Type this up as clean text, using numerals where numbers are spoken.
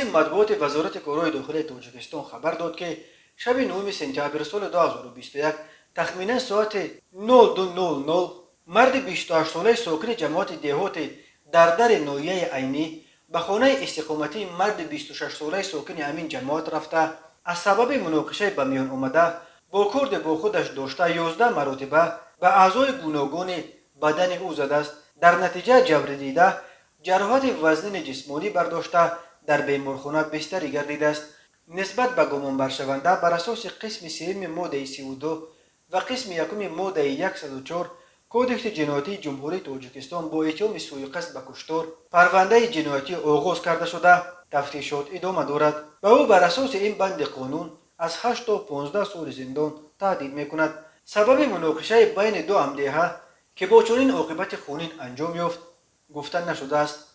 مطبوعات وزارت کارهای داخلی تاجیکستان خبر داد که شب 9 سپتامبر سال 2021 تخمینا ساعت 02:00 مرد 28 ساله ساکن جماعت دهات در ناحیه عینی به خانه استقامتی مرد 26 ساله ساکن همین جماعت رفته از سبب مناقشه به میان آمده با کرد با خودش داشته 11 مرتبه به اعضای گوناگون بدن او زده است. در نتیجه جبر دیده جراحت وزن جسمانی برداشته در بیمارخانه بستری گردیده است. نسبت به گمان برشونده بر اساس قسم سوم ماده 32 و قسم یکم ماده 104 کودکس جنایتی جمهوری تاجیکستان با اتهام سوء قصد به کشتار پرونده جنایتی آغاز کرده شده تفتیشات ادامه دارد و او بر اساس این بند قانون از 8 تا 15 سال زندان تهدید میکند. سبب مناقشه بین دو همدیه که با چنین عاقبت خونین انجام یافت گفته نشده است.